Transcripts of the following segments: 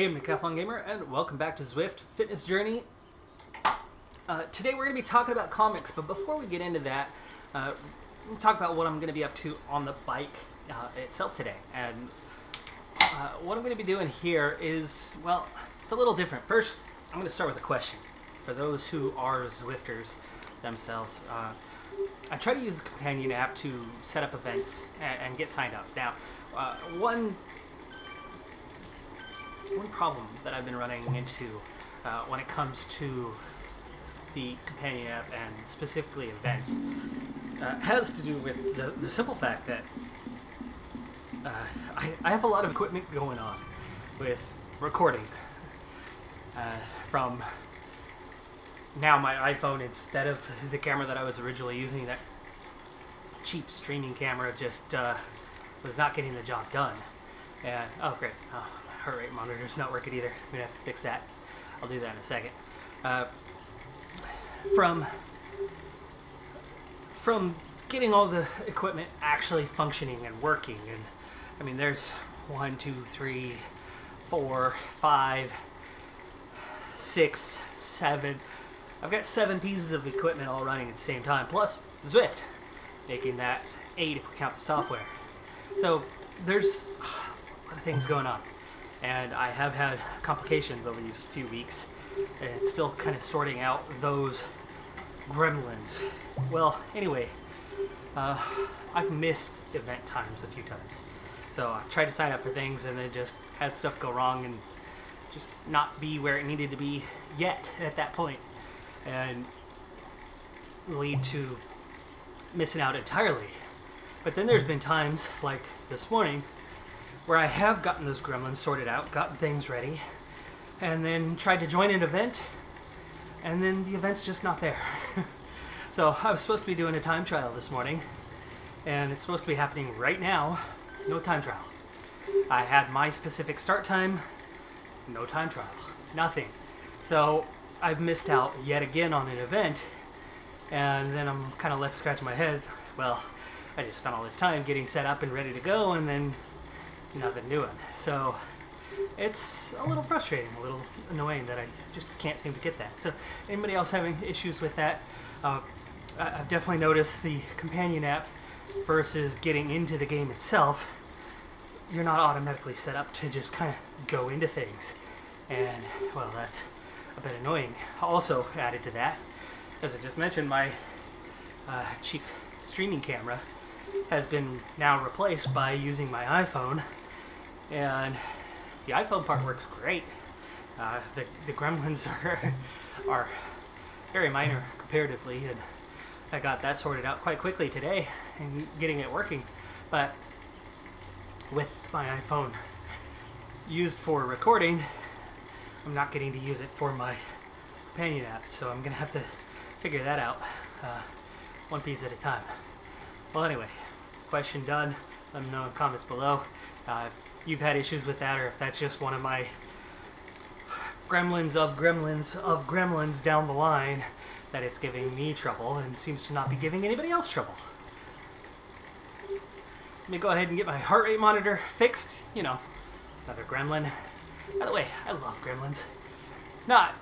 Hey, I'm Decathlon Gamer, and welcome back to Zwift Fitness Journey. Today we're going to be talking about comics, but before we get into that, we'll talk about what I'm going to be up to on the bike itself today. And what I'm going to be doing here is, well, it's a little different. First, I'm going to start with a question. For those who are Zwifters themselves, I try to use the companion app to set up events and get signed up. Now, one problem that I've been running into when it comes to the companion app and specifically events has to do with the simple fact that I have a lot of equipment going on with recording from now my iPhone instead of the camera that I was originally using. That cheap streaming camera just was not getting the job done. And oh great, oh, my heart rate monitor's not working either. I'm gonna have to fix that. I'll do that in a second. From getting all the equipment actually functioning and working, and I mean there's 1, 2, 3, 4, 5, 6, 7. I've got 7 pieces of equipment all running at the same time, plus Zwift, making that 8 if we count the software. So there's a lot of things going on, and I have had complications over these few weeks, and it's still kind of sorting out those gremlins. Well, anyway, I've missed event times a few times, so I've tried to sign up for things and then just had stuff go wrong and just not be where it needed to be yet at that point, and lead to missing out entirely. But then there's been times like this morning where I have gotten those gremlins sorted out, gotten things ready, and then tried to join an event, and then the event's just not there. So I was supposed to be doing a time trial this morning, and it's supposed to be happening right now. No time trial. I had my specific start time, no time trial, nothing. So I've missed out yet again on an event, and then I'm kind of left scratching my head. Well, I just spent all this time getting set up and ready to go, and then nothing doing. So it's a little frustrating, a little annoying that I just can't seem to get that. So anybody else having issues with that, I've definitely noticed the companion app versus getting into the game itself, you're not automatically set up to just kind of go into things. And, well, that's a bit annoying. Also added to that, as I just mentioned, my cheap streaming camera has been now replaced by using my iPhone, and the iPhone part works great. The gremlins are very minor comparatively, and I got that sorted out quite quickly today and getting it working. But with my iPhone used for recording, I'm not getting to use it for my companion app, so I'm gonna have to figure that out one piece at a time. Well, anyway, question done. Let me know in the comments below if you've had issues with that, or if that's just one of my gremlins of gremlins of gremlins down the line that it's giving me trouble and seems to not be giving anybody else trouble. Let me go ahead and get my heart rate monitor fixed. You know, another gremlin. By the way, I love gremlins. Not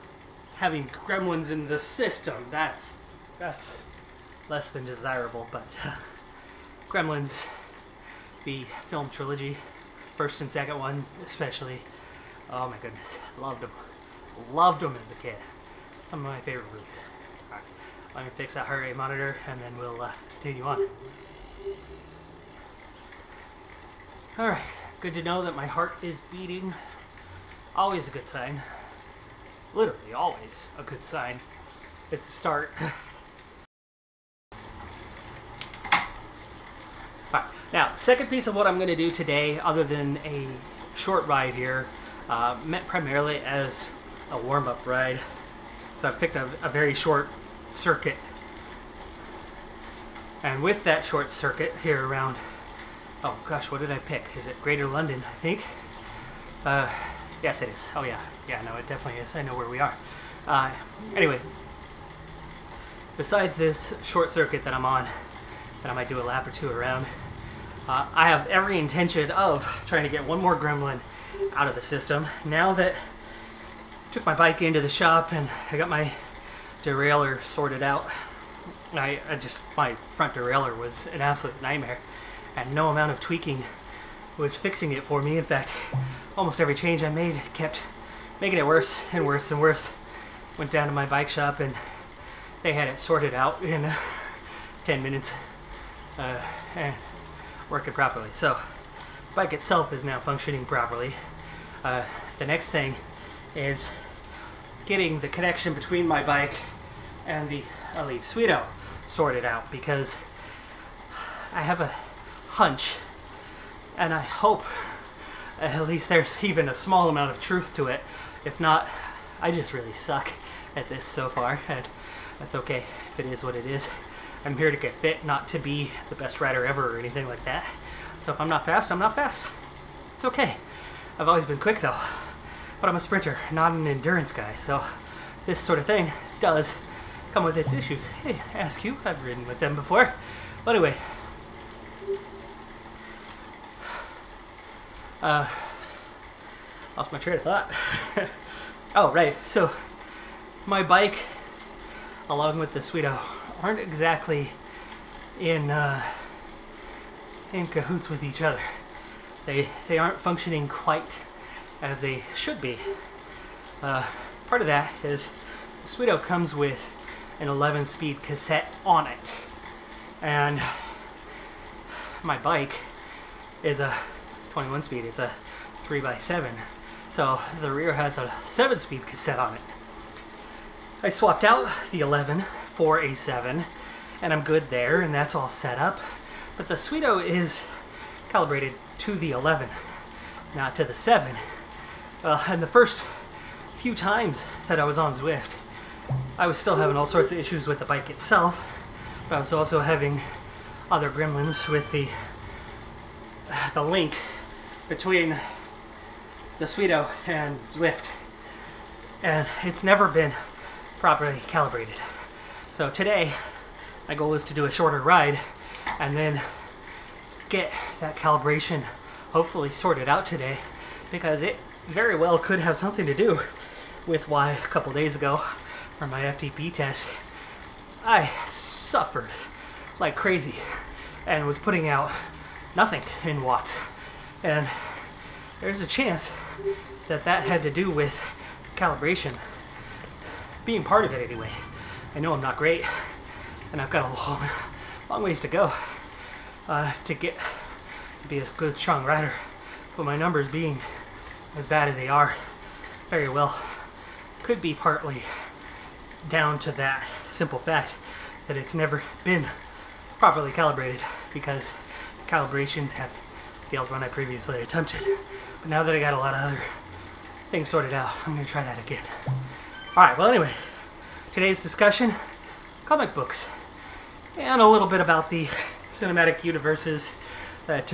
having gremlins in the system, that's less than desirable, but Gremlins, the film trilogy, first and second one especially, oh my goodness, loved them as a kid. Some of my favorite movies. Alright, let me fix that heart rate monitor and then we'll continue on. Alright, good to know that my heart is beating. Always a good sign. Literally always a good sign. It's a start. Alright, now, second piece of what I'm going to do today, other than a short ride here, meant primarily as a warm-up ride. So I've picked a very short circuit. And with that short circuit here around, oh gosh, what did I pick? Is it Greater London, I think? Yes, it is. Oh yeah. Yeah, no, it definitely is. I know where we are. Anyway, besides this short circuit that I'm on, that I might do a lap or two around, I have every intention of trying to get one more gremlin out of the system. Now that I took my bike into the shop and I got my derailleur sorted out, my front derailleur was an absolute nightmare, and no amount of tweaking was fixing it for me. In fact, almost every change I made kept making it worse and worse and worse. Went down to my bike shop and they had it sorted out in 10 minutes and working properly. So the bike itself is now functioning properly. The next thing is getting the connection between my bike and the Elite Sweeto sorted out, because I have a hunch, and I hope at least there's even a small amount of truth to it. If not, I just really suck at this so far, and that's okay if it is what it is. I'm here to get fit, not to be the best rider ever or anything like that. So if I'm not fast, I'm not fast. It's okay. I've always been quick though, but I'm a sprinter, not an endurance guy, so this sort of thing does come with its issues. Hey, ask you, I've ridden with them before. But anyway, lost my train of thought. Oh, right, so my bike, along with the Sweeto, aren't exactly in cahoots with each other. They aren't functioning quite as they should be. Part of that is the Sweeto comes with an 11-speed cassette on it, and my bike is a 21-speed. It's a 3x7, so the rear has a 7-speed cassette on it. I swapped out the 11 for a 7, and I'm good there, and that's all set up. But the Sweeto is calibrated to the 11, not to the 7. And the first few times that I was on Zwift, I was still having all sorts of issues with the bike itself, but I was also having other gremlins with the link between the Sweeto and Zwift, and it's never been properly calibrated. So today, my goal is to do a shorter ride and then get that calibration hopefully sorted out today, because it very well could have something to do with why a couple days ago for my FTP test I suffered like crazy and was putting out nothing in watts, and there's a chance that that had to do with calibration being part of it anyway. I know I'm not great, and I've got a long ways to go to be a good, strong rider, but my numbers being as bad as they are very well could be partly down to that simple fact that it's never been properly calibrated, because calibrations have failed when I previously attempted. But now that I got a lot of other things sorted out, I'm going to try that again. Alright, well anyway, today's discussion, comic books, and a little bit about the cinematic universes that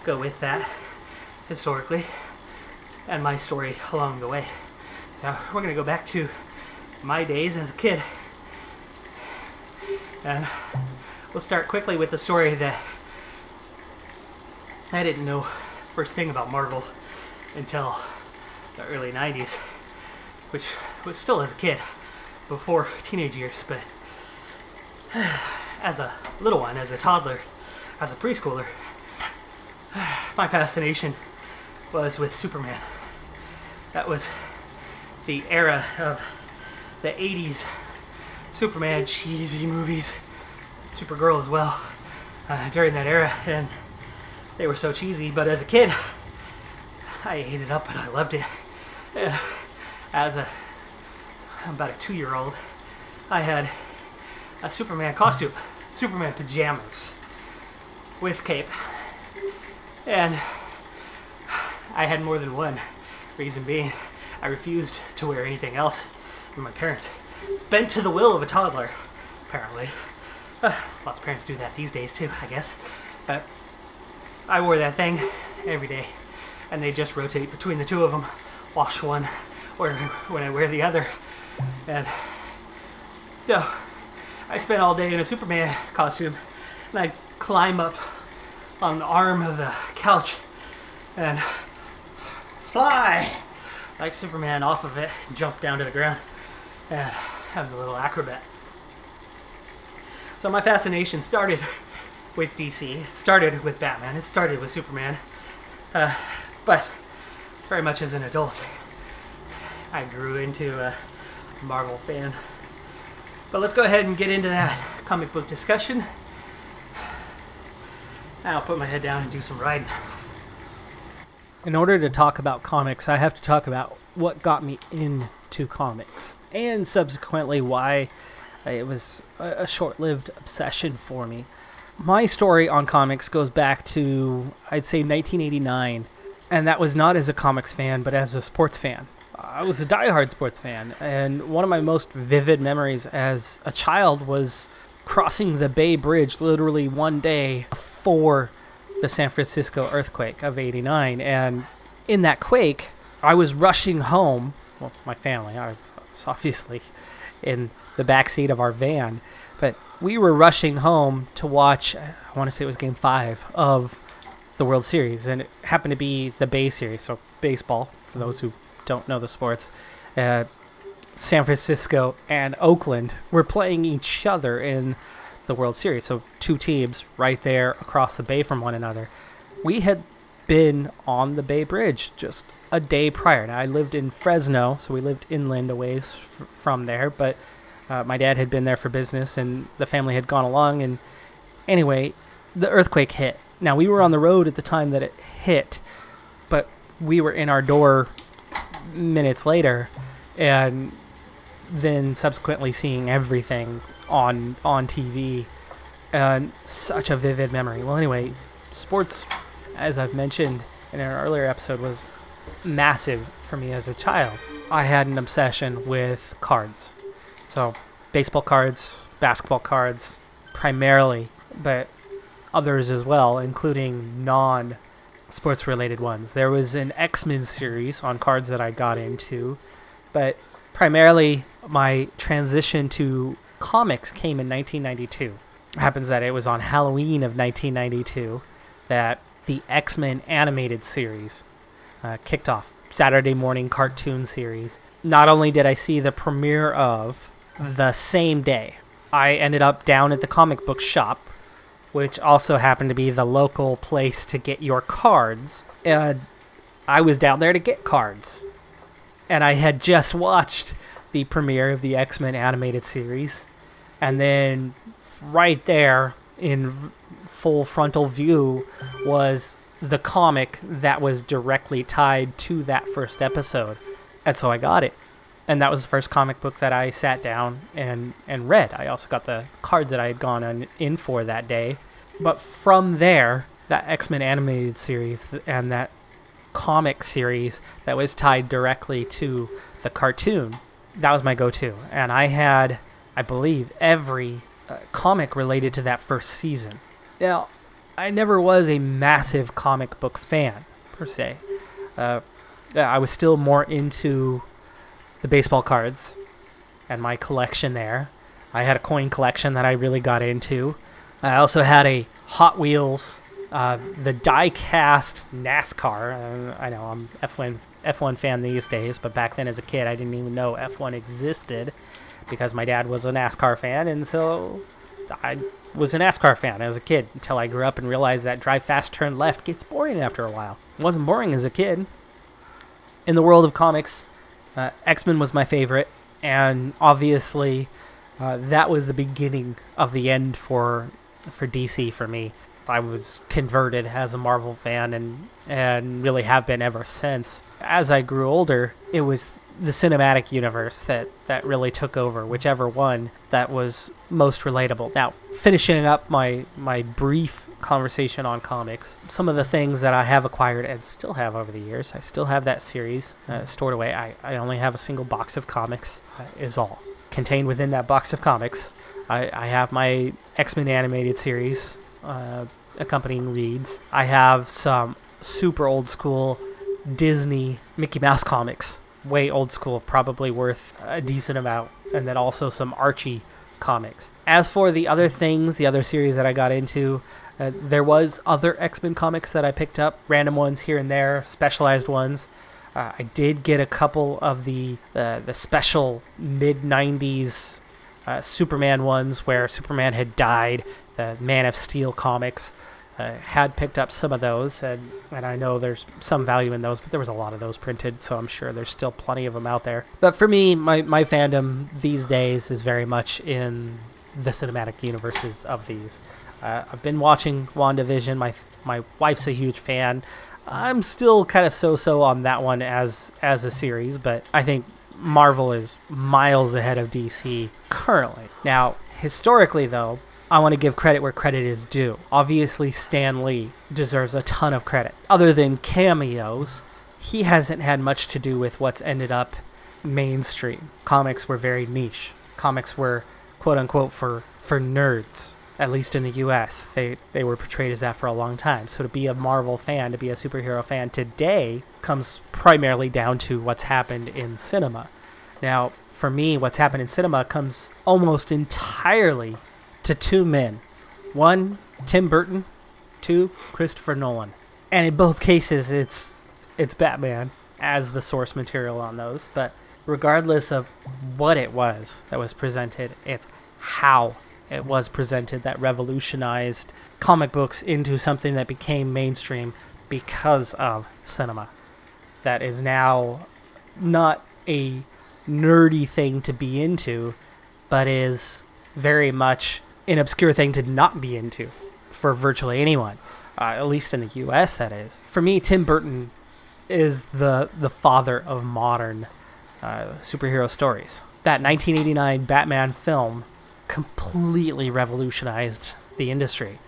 go with that historically, and my story along the way. So we're going to go back to my days as a kid, and we'll start quickly with the story that I didn't know first thing about Marvel until the early 90s, which was still as a kid, before teenage years, but as a little one, as a toddler, as a preschooler, my fascination was with Superman. That was the era of the 80s Superman cheesy movies, Supergirl as well, during that era, and they were so cheesy, but as a kid, I ate it up and I loved it. As about a 2-year-old, I had a Superman costume, Superman pajamas with cape, and I had more than one. Reason being, I refused to wear anything else, and my parents bent to the will of a toddler, apparently. Lots of parents do that these days too, I guess. But I wore that thing every day, and they just rotate between the two of them, wash one or when I wear the other. And so I spent all day in a Superman costume, and I'd climb up on the arm of the couch and fly like Superman off of it, jump down to the ground, and have a little acrobat. So my fascination started with DC. It started with Batman. It started with Superman. But very much as an adult, I grew into a Marvel fan. But let's go ahead and get into that comic book discussion. I'll put my head down and do some riding. In order to talk about comics, I have to talk about what got me into comics, and subsequently why it was a short-lived obsession for me. My story on comics goes back to, I'd say, 1989, and that was not as a comics fan, but as a sports fan. I was a diehard sports fan, and one of my most vivid memories as a child was crossing the Bay Bridge literally one day before the San Francisco earthquake of '89, and in that quake, I was rushing home. Well, my family, I was obviously in the backseat of our van, but we were rushing home to watch, I want to say it was Game 5 of the World Series, and it happened to be the Bay Series, so baseball, for those who don't know the sports. San Francisco and Oakland were playing each other in the World Series, so two teams right there across the bay from one another. We had been on the Bay Bridge just a day prior. Now, I lived in Fresno, so we lived inland a ways from there, but my dad had been there for business, and the family had gone along, and anyway, the earthquake hit. Now, we were on the road at the time that it hit, but we were in our door minutes later, and then subsequently seeing everything on TV, and such a vivid memory. Well, anyway, sports, as I've mentioned in an earlier episode, was massive for me as a child. I had an obsession with cards. So, baseball cards, basketball cards, primarily, but others as well, including non-sports related ones. There was an X-Men series on cards that I got into, but primarily my transition to comics came in 1992. It happens that it was on Halloween of 1992 that the X-Men animated series kicked off. Saturday morning cartoon series. Not only did I see the premiere of the same day, I ended up down at the comic book shop, which also happened to be the local place to get your cards, and I was down there to get cards. And I had just watched the premiere of the X-Men animated series, and then right there in full frontal view was the comic that was directly tied to that first episode. And so I got it. And that was the first comic book that I sat down and read. I also got the cards that I had gone in for that day. But from there, that X-Men animated series and that comic series that was tied directly to the cartoon, that was my go-to. And I had, I believe, every comic related to that first season. Now, I never was a massive comic book fan, per se. I was still more into the baseball cards and my collection there. I had a coin collection that I really got into. I also had a Hot Wheels, the die-cast NASCAR. I know I'm F1 fan these days, but back then as a kid I didn't even know F1 existed because my dad was a NASCAR fan, and so I was a NASCAR fan as a kid until I grew up and realized that drive fast, turn left gets boring after a while. It wasn't boring as a kid. In the world of comics, X-Men was my favorite, and obviously that was the beginning of the end for DC for me. I was converted as a Marvel fan and really have been ever since. As I grew older, it was the cinematic universe that really took over, whichever one that was most relatable. Now, finishing up my brief conversation on comics, some of the things that I have acquired and still have over the years, I still have that series stored away. I only have a single box of comics, is all. Contained within that box of comics, I have my X-Men animated series, accompanying reads. I have some super old school Disney Mickey Mouse comics, way old school, probably worth a decent amount, and then also some Archie comics. As for the other things, the other series that I got into, there was other X-Men comics that I picked up, random ones here and there, specialized ones. I did get a couple of the special mid-90s Superman ones where Superman had died. The Man of Steel comics had picked up some of those, and I know there's some value in those, but there was a lot of those printed, so I'm sure there's still plenty of them out there. But for me, my fandom these days is very much in the cinematic universes of these. I've been watching WandaVision. My wife's a huge fan. I'm still kind of so-so on that one as a series, but I think Marvel is miles ahead of DC currently. Now, historically, though, I want to give credit where credit is due. Obviously, Stan Lee deserves a ton of credit. Other than cameos, he hasn't had much to do with what's ended up mainstream. Comics were very niche. Comics were, quote-unquote, for nerds. At least in the US, they were portrayed as that for a long time. So to be a Marvel fan, to be a superhero fan today, comes primarily down to what's happened in cinema. Now, for me, what's happened in cinema comes almost entirely to two men. One, Tim Burton. Two, Christopher Nolan. And in both cases, it's Batman as the source material on those. But regardless of what it was that was presented, it's how it was presented that revolutionized comic books into something that became mainstream because of cinema. That is now not a nerdy thing to be into, but is very much an obscure thing to not be into for virtually anyone, at least in the US, that is. For me, Tim Burton is the father of modern superhero stories. That 1989 Batman film completely revolutionized the industry.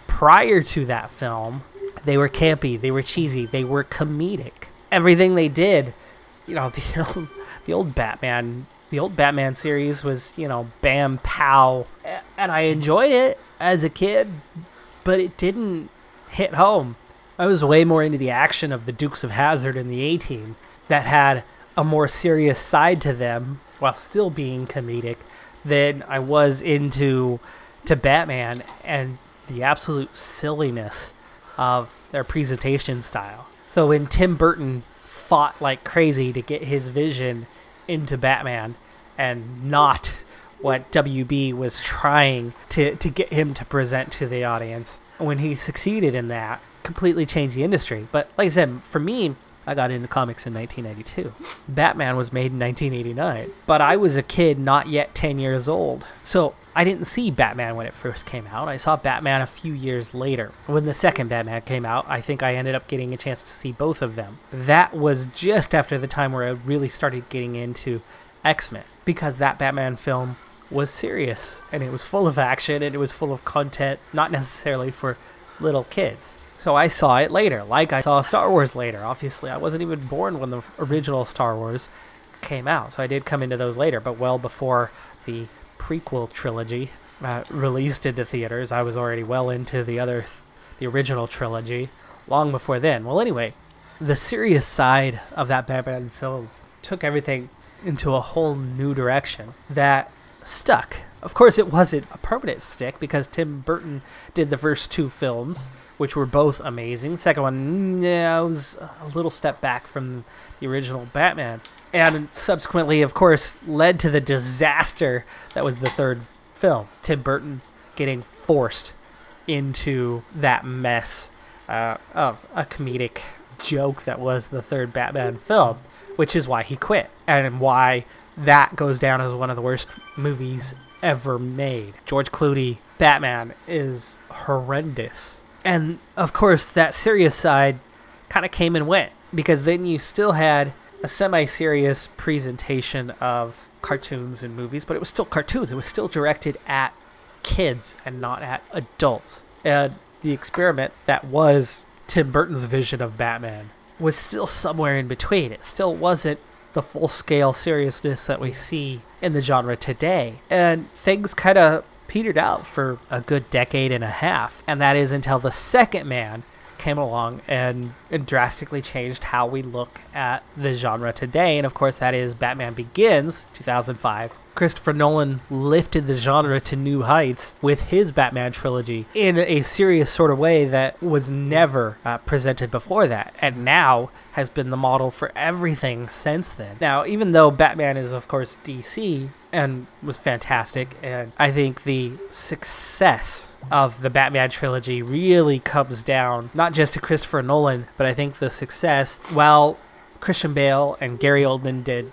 Prior to that film, they were campy, they were cheesy, they were comedic. Everything they did, you know, the old Batman series was, you know, bam, pow, and I enjoyed it as a kid, but it didn't hit home. I was way more into the action of the Dukes of Hazzard and the A-Team that had a more serious side to them while still being comedic than I was into Batman and the absolute silliness of their presentation style. So when Tim Burton fought like crazy to get his vision into Batman and not what WB was trying to get him to present to the audience, when he succeeded in that, completely changed the industry. But like I said, for me, I got into comics in 1992. Batman was made in 1989. But I was a kid not yet 10 years old. So I didn't see Batman when it first came out. I saw Batman a few years later. When the second Batman came out, I think I ended up getting a chance to see both of them. That was just after the time where I really started getting into X-Men. Because that Batman film was serious. And it was full of action and it was full of content, not necessarily for little kids. So I saw it later, like I saw Star Wars later. Obviously, I wasn't even born when the original Star Wars came out, so I did come into those later, but well before the prequel trilogy released into theaters. I was already well into the original trilogy, long before then. Well, anyway, the serious side of that Batman film took everything into a whole new direction that stuck. Of course, it wasn't a permanent stick because Tim Burton did the first two films, which were both amazing. Second one, yeah, was a little step back from the original Batman. And subsequently, of course, led to the disaster that was the third film. Tim Burton getting forced into that mess of a comedic joke that was the third Batman film, which is why he quit. And why that goes down as one of the worst movies ever made. George Clooney, Batman, is horrendous. And, of course, that serious side kind of came and went, because then you still had a semi-serious presentation of cartoons and movies, but it was still cartoons. It was still directed at kids and not at adults. And the experiment that was Tim Burton's vision of Batman was still somewhere in between. It still wasn't the full-scale seriousness that we see in the genre today. And things kind of petered out for a good decade and a half, and that is until the second man came along and drastically changed how we look at the genre today. And of course, that is Batman Begins, 2005, Christopher Nolan lifted the genre to new heights with his Batman trilogy in a serious sort of way that was never presented before that, and now has been the model for everything since then. Now, even though Batman is, of course, DC and was fantastic, and I think the success of the Batman trilogy really comes down not just to Christopher Nolan, but I think the success, while Christian Bale and Gary Oldman did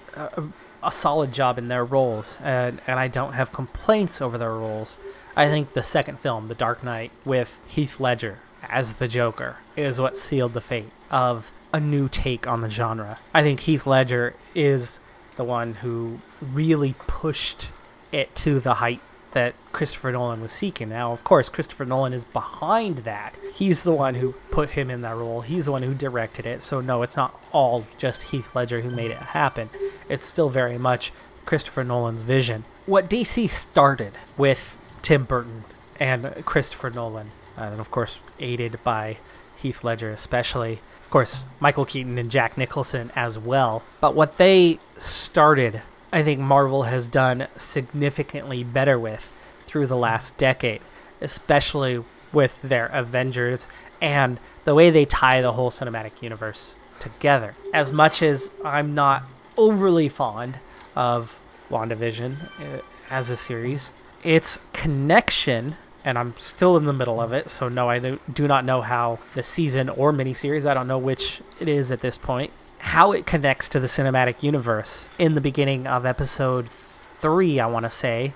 a solid job in their roles, and I don't have complaints over their roles. I think the second film, The Dark Knight, with Heath Ledger as the Joker, is what sealed the fate of a new take on the genre. I think Heath Ledger is the one who really pushed it to the height that Christopher Nolan was seeking. Now, of course, Christopher Nolan is behind that. He's the one who put him in that role. He's the one who directed it. So no, it's not all just Heath Ledger who made it happen. It's still very much Christopher Nolan's vision. What DC started with Tim Burton and Christopher Nolan, and of course aided by Heath Ledger especially, of course Michael Keaton and Jack Nicholson as well. But what they started, I think Marvel has done significantly better with through the last decade, especially with their Avengers and the way they tie the whole cinematic universe together. As much as I'm not overly fond of WandaVision as a series, its connection, and I'm still in the middle of it, so no, I do not know how the season or miniseries, I don't know which it is at this point, how it connects to the cinematic universe in the beginning of episode 3, I want to say,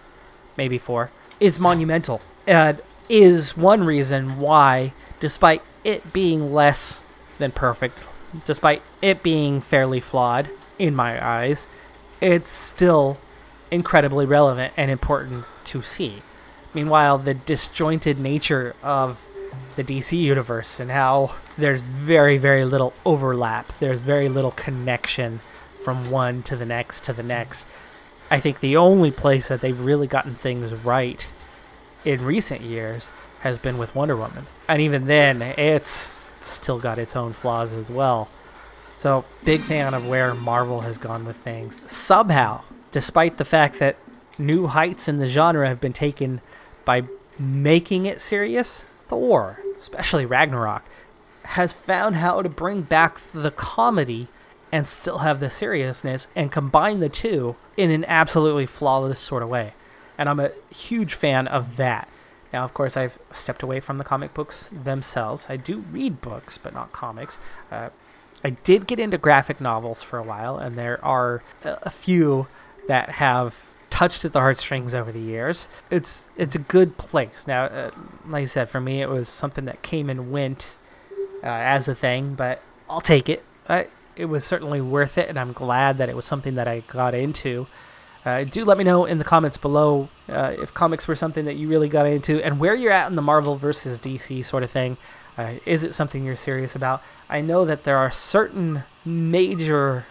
maybe 4, is monumental. And is one reason why, despite it being less than perfect, despite it being fairly flawed in my eyes, it's still incredibly relevant and important to see. Meanwhile, the disjointed nature of the DC universe and how there's very, very little overlap, there's very little connection from one to the next to the next. I think the only place that they've really gotten things right in recent years has been with Wonder Woman. And even then, it's still got its own flaws as well. So, big fan of where Marvel has gone with things. Somehow, despite the fact that new heights in the genre have been taken by making it serious, Thor, especially Ragnarok, has found how to bring back the comedy and still have the seriousness and combine the two in an absolutely flawless sort of way. And I'm a huge fan of that. Now, of course, I've stepped away from the comic books themselves. I do read books, but not comics. I did get into graphic novels for a while, and there are a few that have touched at the heartstrings over the years. It's a good place. Now, like I said, for me, it was something that came and went as a thing, but I'll take it. It was certainly worth it, and I'm glad that it was something that I got into. Do let me know in the comments below if comics were something that you really got into and where you're at in the Marvel versus DC sort of thing. Is it something you're serious about? I know that there are certain major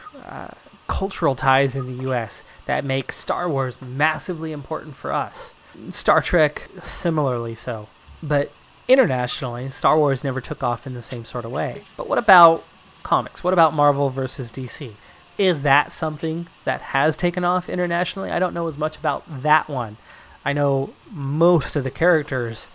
cultural ties in the U.S. that make Star Wars massively important for us. Star Trek similarly so. But internationally, Star Wars never took off in the same sort of way. But what about comics? What about Marvel versus DC? Is that something that has taken off internationally? I don't know as much about that one. I know most of the characters,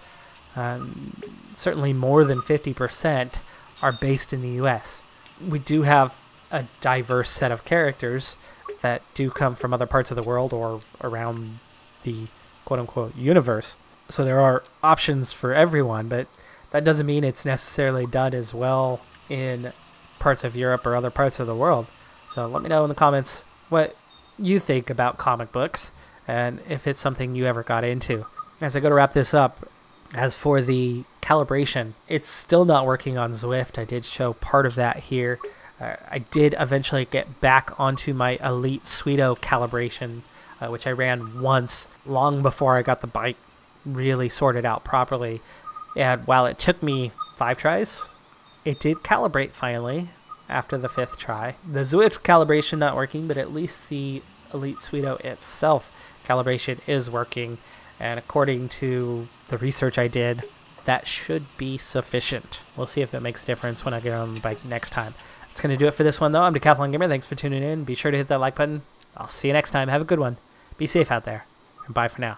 certainly more than 50%, are based in the U.S. We do have a diverse set of characters that do come from other parts of the world or around the quote-unquote universe. So there are options for everyone, but that doesn't mean it's necessarily done as well in parts of Europe or other parts of the world. So let me know in the comments what you think about comic books and if it's something you ever got into. As I go to wrap this up, as for the calibration, it's still not working on Zwift. I did show part of that here. I did eventually get back onto my Elite Sweeto calibration, which I ran once long before I got the bike really sorted out properly. And while it took me 5 tries, it did calibrate finally after the 5th try. The Zwift calibration not working, but at least the Elite Sweeto itself calibration is working. And according to the research I did, that should be sufficient. We'll see if it makes a difference when I get on the bike next time. That's going to do it for this one, though. I'm Decathlon Gamer. Thanks for tuning in. Be sure to hit that like button. I'll see you next time. Have a good one. Be safe out there, and bye for now.